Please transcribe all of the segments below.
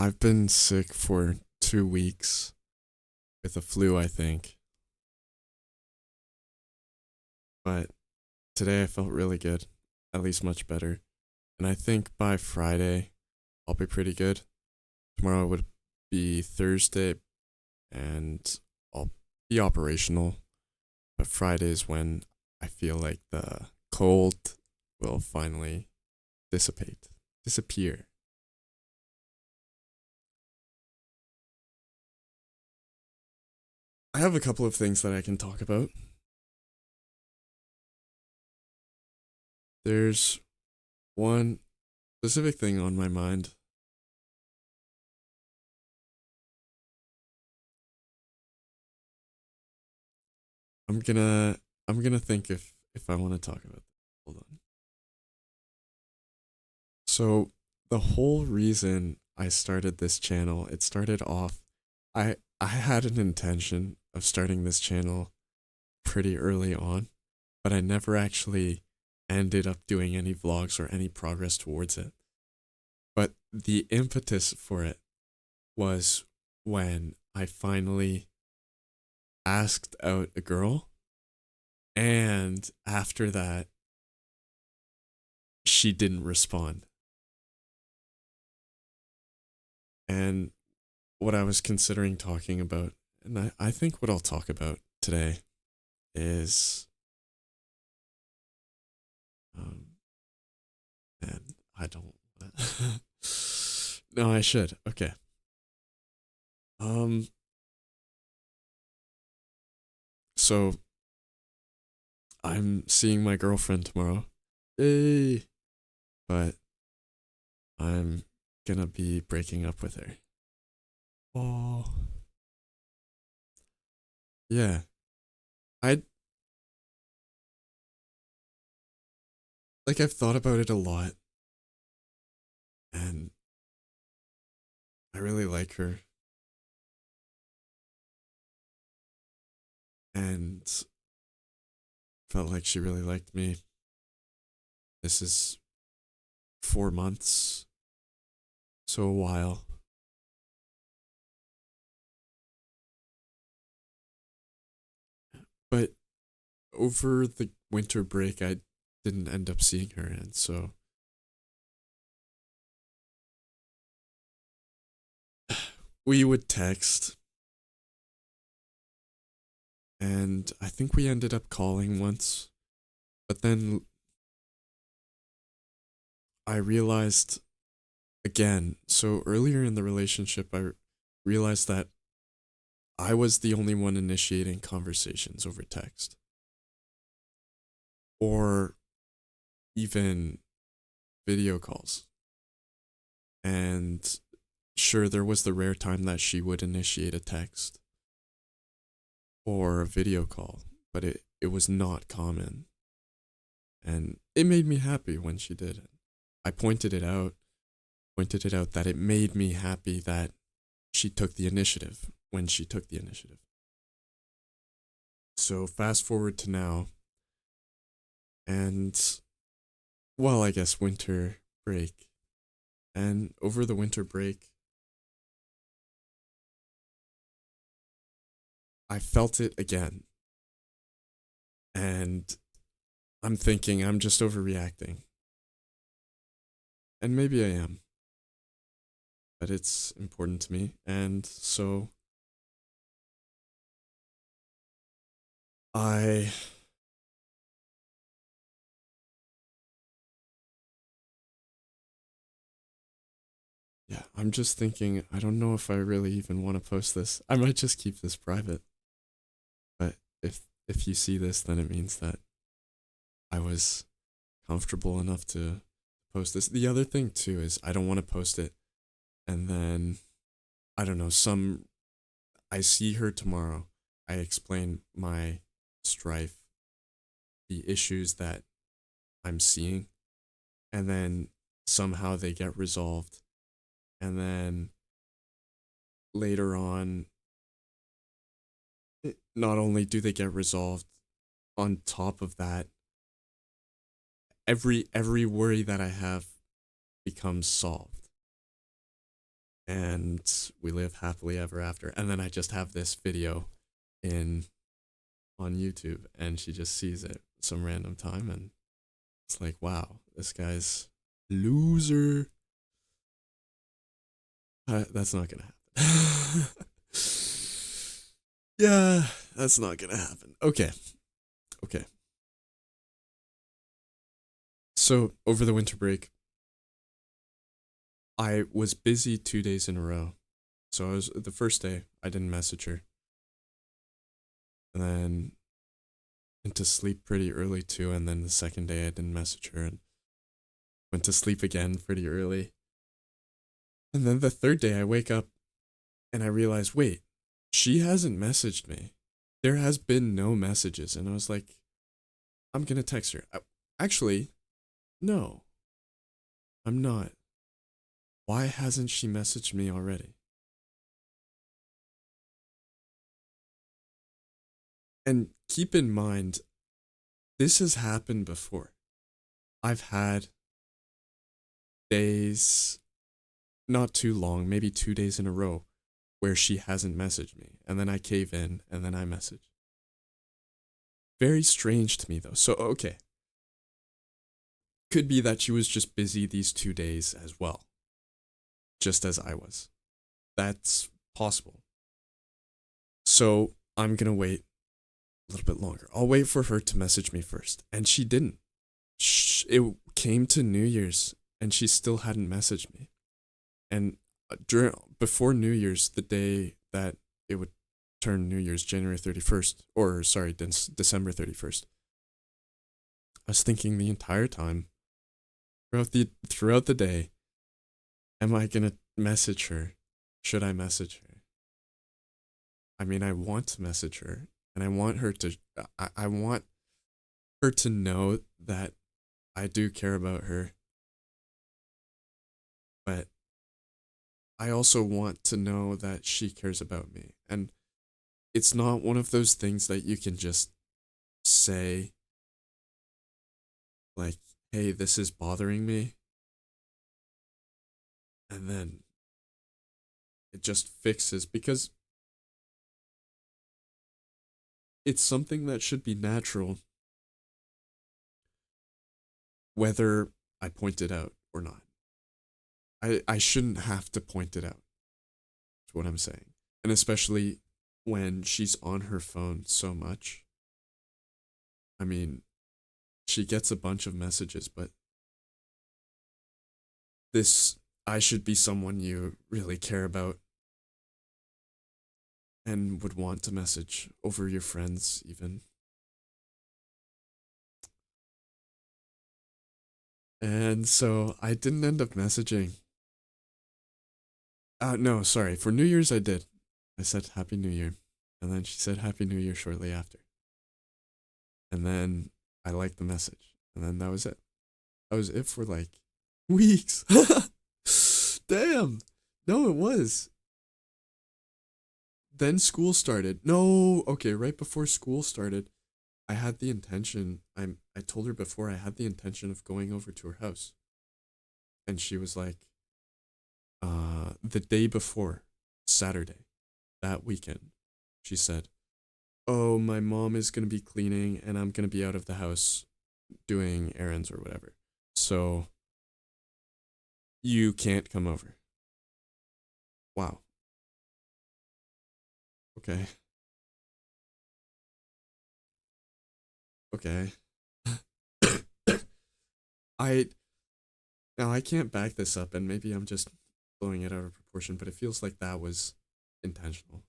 I've been sick for 2 weeks with a flu, I think. But today I felt really good, at least much better. And I think by Friday I'll be pretty good. Tomorrow would be Thursday and I'll be operational. But Friday is when I feel like the cold will finally disappear. I have a couple of things that I can talk about. There's one specific thing on my mind. I'm gonna I'm gonna think if I want to talk about that. Hold on. So the whole reason I started this channel, it started off I had an intention of starting this channel pretty early on, but I never actually ended up doing any vlogs or any progress towards it. But the impetus for it was when I finally asked out a girl, and after that she didn't respond. And what I was considering talking about, and I think what I'll talk about today is, um, and I don't wanna no, I should. Okay. Um, so I'm seeing my girlfriend tomorrow. Yay! But I'm gonna be breaking up with her. Oh, yeah. I I've thought about it a lot, and I really like her, and felt like she really liked me. This is 4 months, so a while. But over the winter break, I didn't end up seeing her, and so we would text, and I think we ended up calling once. But then I realized again, so earlier in the relationship, I realized that I was the only one initiating conversations over text, or even video calls. And sure, there was the rare time that she would initiate a text or a video call, but it was not common. And it made me happy when she did it. I pointed it out that it made me happy that she took the initiative when she took the initiative. So fast forward to now, and well, I guess winter break. And over the winter break, I felt it again. And I'm thinking I'm just overreacting. And maybe I am, but it's important to me. And so I, yeah, I'm just thinking, I don't know if I really even want to post this. I might just keep this private. But if you see this, then it means that I was comfortable enough to post this. The other thing too is I don't want to post it and then I don't know, I see her tomorrow. I explain my strife, the issues that I'm seeing, and then somehow they get resolved. And then later on, not only do they get resolved, on top of that, every worry that I have becomes solved. and we live happily ever after. And then I just have this video in on YouTube, and she just sees it some random time, and it's like, wow, this guy's loser. That's not gonna happen. Yeah, that's not gonna happen. Okay, okay. So over the winter break, I was busy 2 days in a row. So I was the first day I didn't message her, and then went to sleep pretty early too. And then the second day I didn't message her and went to sleep again pretty early. And then the third day I wake up and I realize, wait, she hasn't messaged me. There has been no messages, and I was like, I'm gonna text her. Actually, no, I'm not. Why hasn't she messaged me already? And keep in mind, this has happened before. I've had days, not too long, maybe 2 days in a row, where she hasn't messaged me. And then I cave in and then I message. Very strange to me though. So, okay. Could be that she was just busy these 2 days as well, just as I was. That's possible. So I'm gonna wait a little bit longer. I'll wait for her to message me first. And she didn't. It came to New Year's and she still hadn't messaged me. And before New Year's, the day that it would turn New Year's, January 31st, or sorry, December 31st, I was thinking the entire time throughout the day, am I gonna message her? Should I message her? I mean, I want to message her, and I want her to. I want her to know that I do care about her, but I also want to know that she cares about me. And it's not one of those things that you can just say, like, hey, this is bothering me, and then it just fixes, because it's something that should be natural, whether I point it out or not. I shouldn't have to point it out, is what I'm saying. And especially when she's on her phone so much. I mean, she gets a bunch of messages, but this, I should be someone you really care about and would want to message over your friends, even. And so I didn't end up messaging. No, sorry. For New Year's, I did. I said Happy New Year. And then she said Happy New Year shortly after. And then I liked the message. And then that was it. That was it for like weeks. Damn. No, it was. Then school started. No, okay, right before school started, I had the intention. I told her before I had the intention of going over to her house. And she was like, the day before, Saturday, that weekend, she said, oh, my mom is going to be cleaning and I'm going to be out of the house doing errands or whatever. So you can't come over. Wow. Okay. Okay. I Now I can't back this up, and maybe I'm just blowing it out of proportion, but it feels like that was intentional.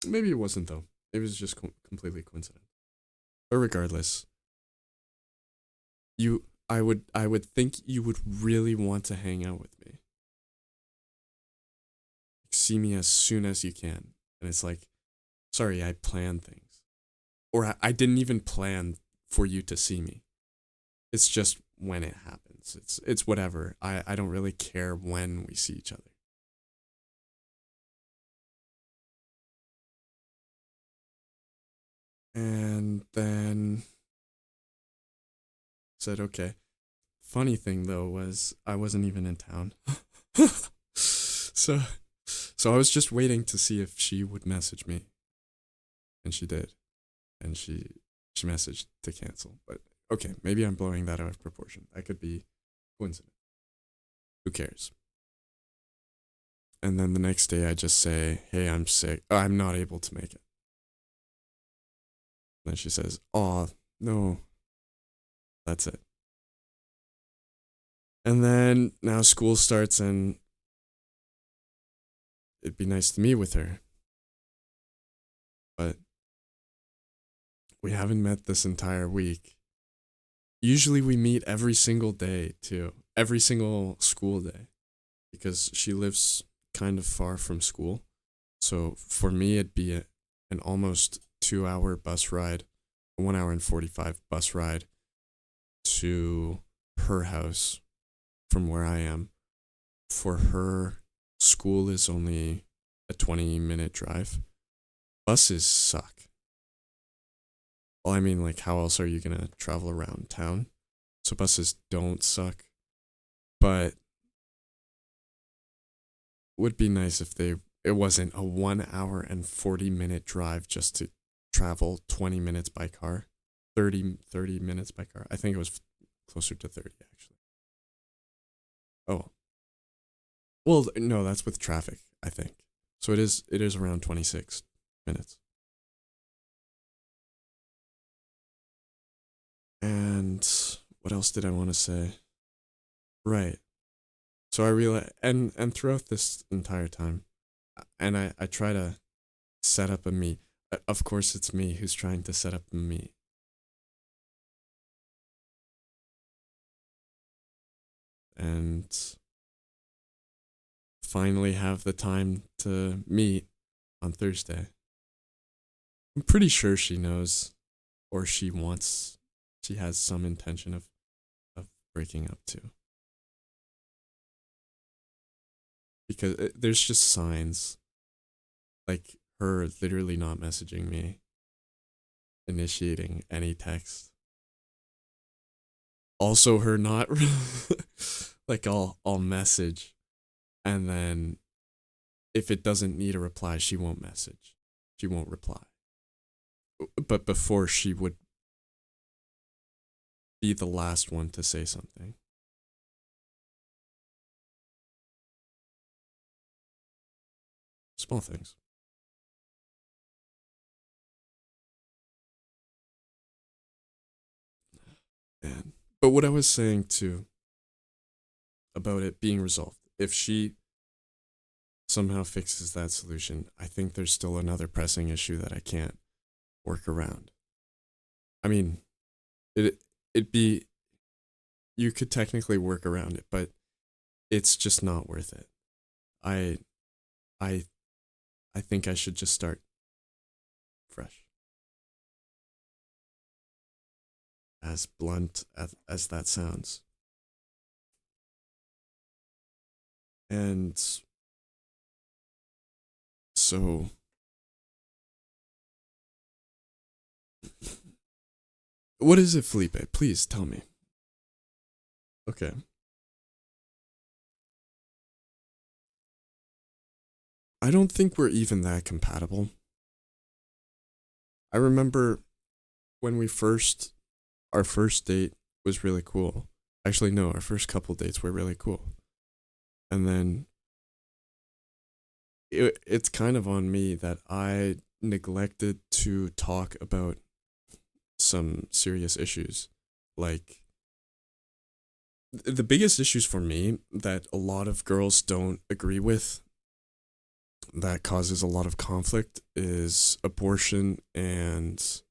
Maybe it wasn't though. It was just completely coincident. But regardless, I would think you would really want to hang out with me. See me as soon as you can. And it's like, sorry, I plan things. Or I didn't even plan for you to see me. It's just when it happens. It's whatever. I don't really care when we see each other. And then said, okay. Funny thing though was I wasn't even in town. so so I was just waiting to see if she would message me, and she did, and she messaged to cancel. But okay, maybe I'm blowing that out of proportion. That could be coincidence. Who cares? And then the next day I just say, "Hey, I'm sick. I'm not able to make it." And then she says, "Oh, no." That's it. And then now school starts and it'd be nice to meet with her. But we haven't met this entire week. Usually we meet every single day too. Every single school day. Because she lives kind of far from school. So for me it'd be an almost 2 hour bus ride, a 1 hour and 45 bus ride to her house from where I am. For her, school is only a 20-minute drive. Buses suck. Well, I mean, like, how else are you gonna travel around town? So buses don't suck. But would be nice if it wasn't a 1 hour and 40-minute drive just to travel 20 minutes by car. 30 minutes by car. I think it was closer to 30 actually. Oh. Well, no, that's with traffic, I think. So it is around 26 minutes. And what else did I want to say? Right. So I realize, and throughout this entire time, and I try to set up a meet. Of course, it's me who's trying to set up a meet. And finally have the time to meet on Thursday. I'm pretty sure she knows, or she has some intention of breaking up too. Because there's just signs, like her literally not messaging me, initiating any text. Also, her not like I'll message, and then if it doesn't need a reply, she won't message, she won't reply. But before she would be the last one to say something. Small things. And but what I was saying too about it being resolved, if she somehow fixes that solution, I think there's still another pressing issue that I can't work around. I mean, it it'd be you could technically work around it, but it's just not worth it. I I I think I should just start fresh. As blunt as that sounds. And so what is it, Felipe? Please tell me. Okay. I don't think we're even that compatible. I remember when our first date was really cool. Actually, no, our first couple dates were really cool. And then it's kind of on me that I neglected to talk about some serious issues. Like, the biggest issues for me that a lot of girls don't agree with, that causes a lot of conflict, is abortion and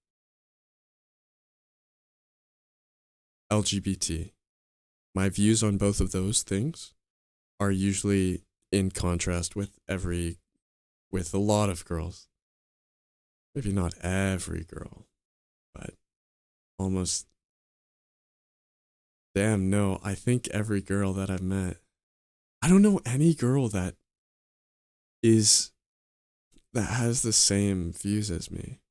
LGBT. My views on both of those things are usually in contrast with a lot of girls. Maybe not every girl, but almost. Damn, no, I think every girl that I've met. I don't know any girl is that has the same views as me.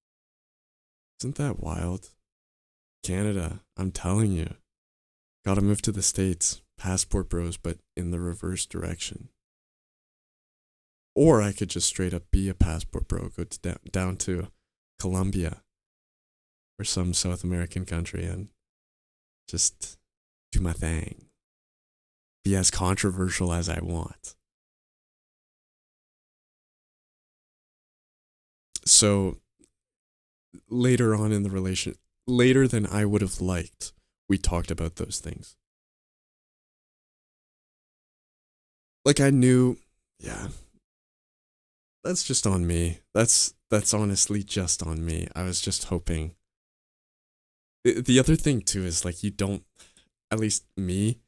Isn't that wild? Canada, I'm telling you. Gotta move to the States. passport bros, but in the reverse direction. Or I could just straight up be a passport bro, go down to Colombia or some South American country and just do my thing. Be as controversial as I want. So later on in the relation, later than I would have liked, we talked about those things. Like I knew, yeah, that's just on me. That's honestly just on me. I was just hoping. The other thing too is like you don't, at least me,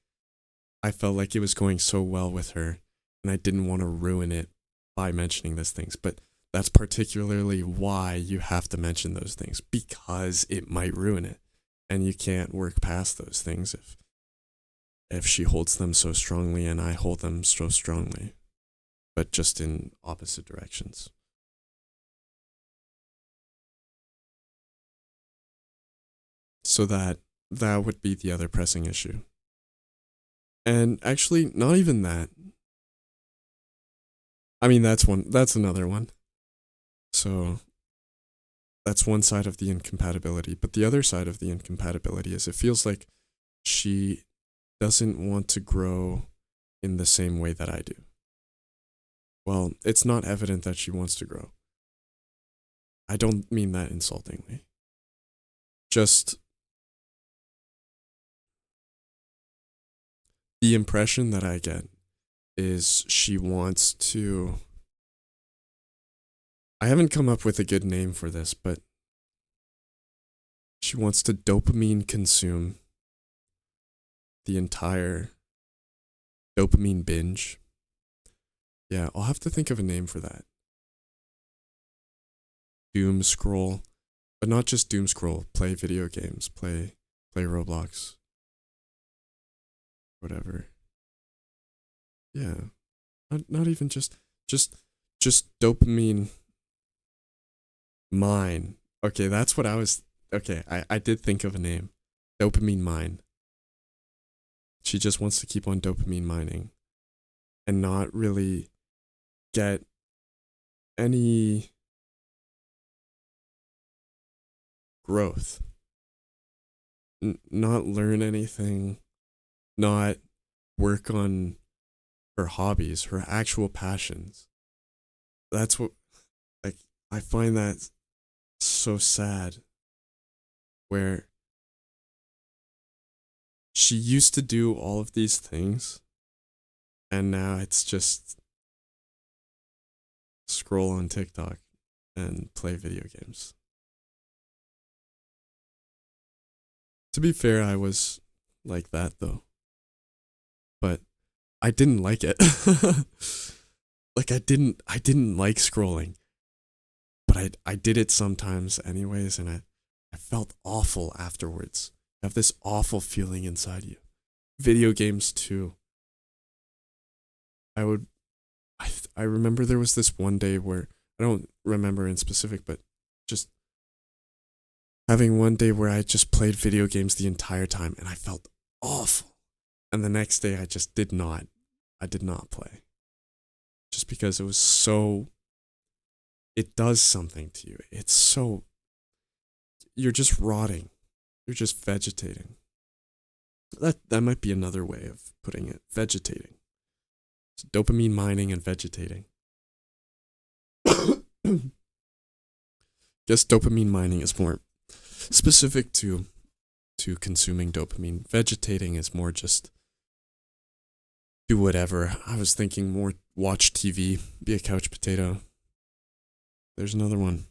I felt like it was going so well with her and I didn't want to ruin it by mentioning those things, but that's particularly why you have to mention those things, because it might ruin it and you can't work past those things if she holds them so strongly and I hold them so strongly, but just in opposite directions. So that would be the other pressing issue. And actually, not even that. I mean, that's another one. So that's one side of the incompatibility. But the other side of the incompatibility is it feels like she doesn't want to grow in the same way that I do. Well, it's not evident that she wants to grow. I don't mean that insultingly. Just the impression that I get is she wants to. I haven't come up with a good name for this, but she wants to dopamine consume the entire dopamine binge. Yeah, I'll have to think of a name for that. Doom scroll, but not just doom scroll. Play video games, play Roblox, whatever. Yeah, not even just dopamine mine. Okay, that's what I was. Okay, I did think of a name. Dopamine mine. She just wants to keep on dopamine mining and not really get any growth. Not learn anything, not work on her hobbies, her actual passions. That's what, like, I find that so sad. Where she used to do all of these things, and now it's just scroll on TikTok and play video games. To be fair, I was like that though, but I didn't like it. Like I didn't like scrolling, but I did it sometimes anyways, and I felt awful afterwards. You have this awful feeling inside you. Video games too. I would I remember there was this one day where I don't remember in specific, but just having one day where I just played video games the entire time and I felt awful. And the next day I did not play. Just because it was so, it does something to you. It's so, you're just rotting. You're just vegetating. That might be another way of putting it. Vegetating. It's dopamine mining and vegetating. Guess dopamine mining is more specific to consuming dopamine. Vegetating is more just do whatever. I was thinking more watch TV, be a couch potato. There's another one.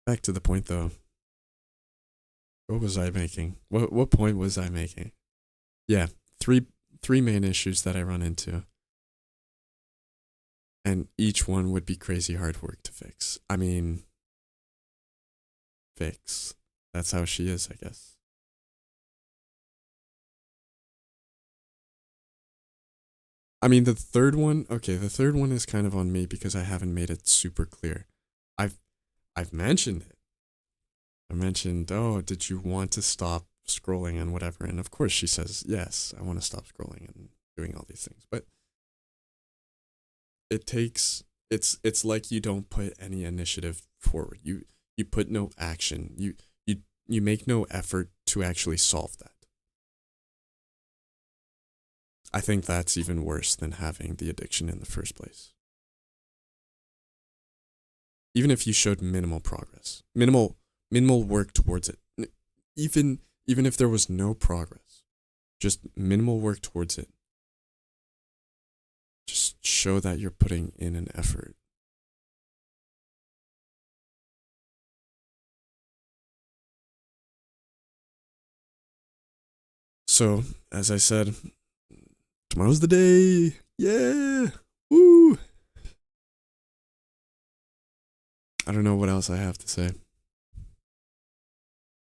Back to the point though. What was I making? What point was I making? Yeah, three main issues that I run into. And each one would be crazy hard work to fix. I mean, fix. That's how she is, I guess. I mean, the third one is kind of on me because I haven't made it super clear. I've I've mentioned it. I mentioned, "Oh, did you want to stop scrolling and whatever. And of course she says, yes, I want to stop scrolling and doing all these things. But it takes, it's like you don't put any initiative forward. You put no action. You make no effort to actually solve that. I think that's even worse than having the addiction in the first place. Even if you showed minimal progress, minimal work towards it, even even if there was no progress, just minimal work towards it, just show that you're putting in an effort. So, as I said, tomorrow's the day. Yeah. Woo. I don't know what else I have to say.